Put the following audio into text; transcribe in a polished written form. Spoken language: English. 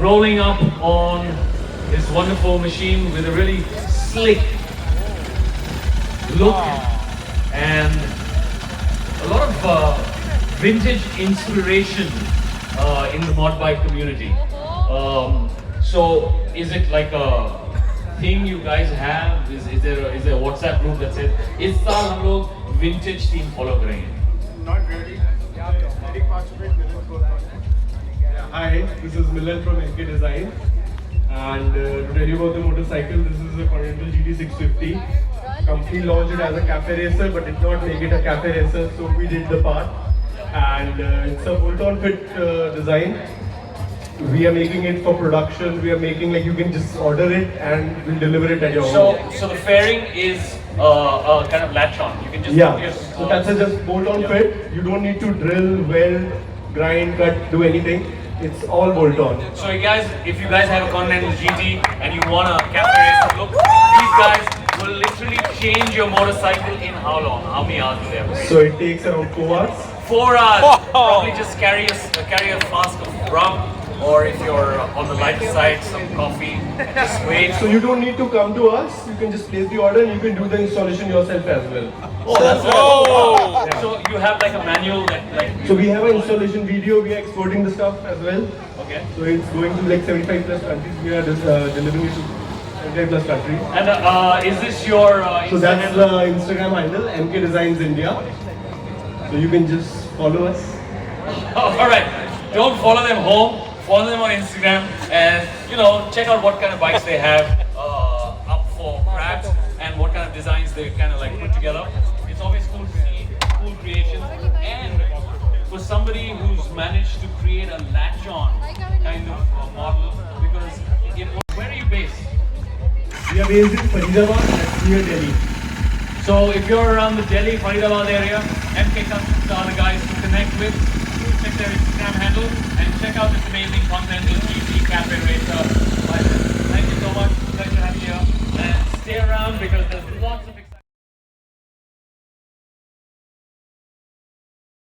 rolling up on this wonderful machine with a really slick look and a lot of vintage inspiration in the mod bike community. So is it like a thing you guys have? Is there a WhatsApp group that says इस साल हम लोग vintage theme follow करेंगे? Not really. Any parts of it, Milan goes on. Hi, this is Milan from MK Design, and to tell you about the motorcycle, this is a Continental GT 650. Company launched it as a cafe racer, but did not make it a cafe racer, so we did the part. And it's a bolt-on fit design. We are making it for production. We are making like you can just order it and we'll deliver it at your home. So the fairing is a kind of latch on. You can just so that's a just bolt-on fit. You don't need to drill, weld, grind, cut, do anything. It's all bolt-on. So you guys, if you guys have a Continental GT and you want a cafe racer look, these guys will literally change your motorcycle in how long? How many hours do they have? So it takes around 4 hours. 4 hours. Probably just carry a flask of rum. Or if you're on the lighter side, some coffee, just wait. So you don't need to come to us, you can just place the order and you can do the installation yourself as well. Oh, that's right. Yeah. So you have like a manual that like... So we have an installation video, we are exporting the stuff as well. Okay. So it's going to like 75 plus countries, we are just, delivering it to 75 plus countries. And is this your So that's the Instagram handle, MK Designs India. So you can just follow us. Alright, don't follow them home. Follow them on Instagram and check out what kind of bikes they have up for grabs and what kind of designs they kind of like put together. It's always cool to see cool creations, and for somebody who's managed to create a latch-on kind of model, because where are you based? We are based in Faridabad, that's near Delhi. So if you're around the Delhi, Faridabad area, MK Customs are the guys to connect with. Check their Instagram handle and check out this amazing Continental GT Cafe Racer. Thank you so much. Pleasure having you here.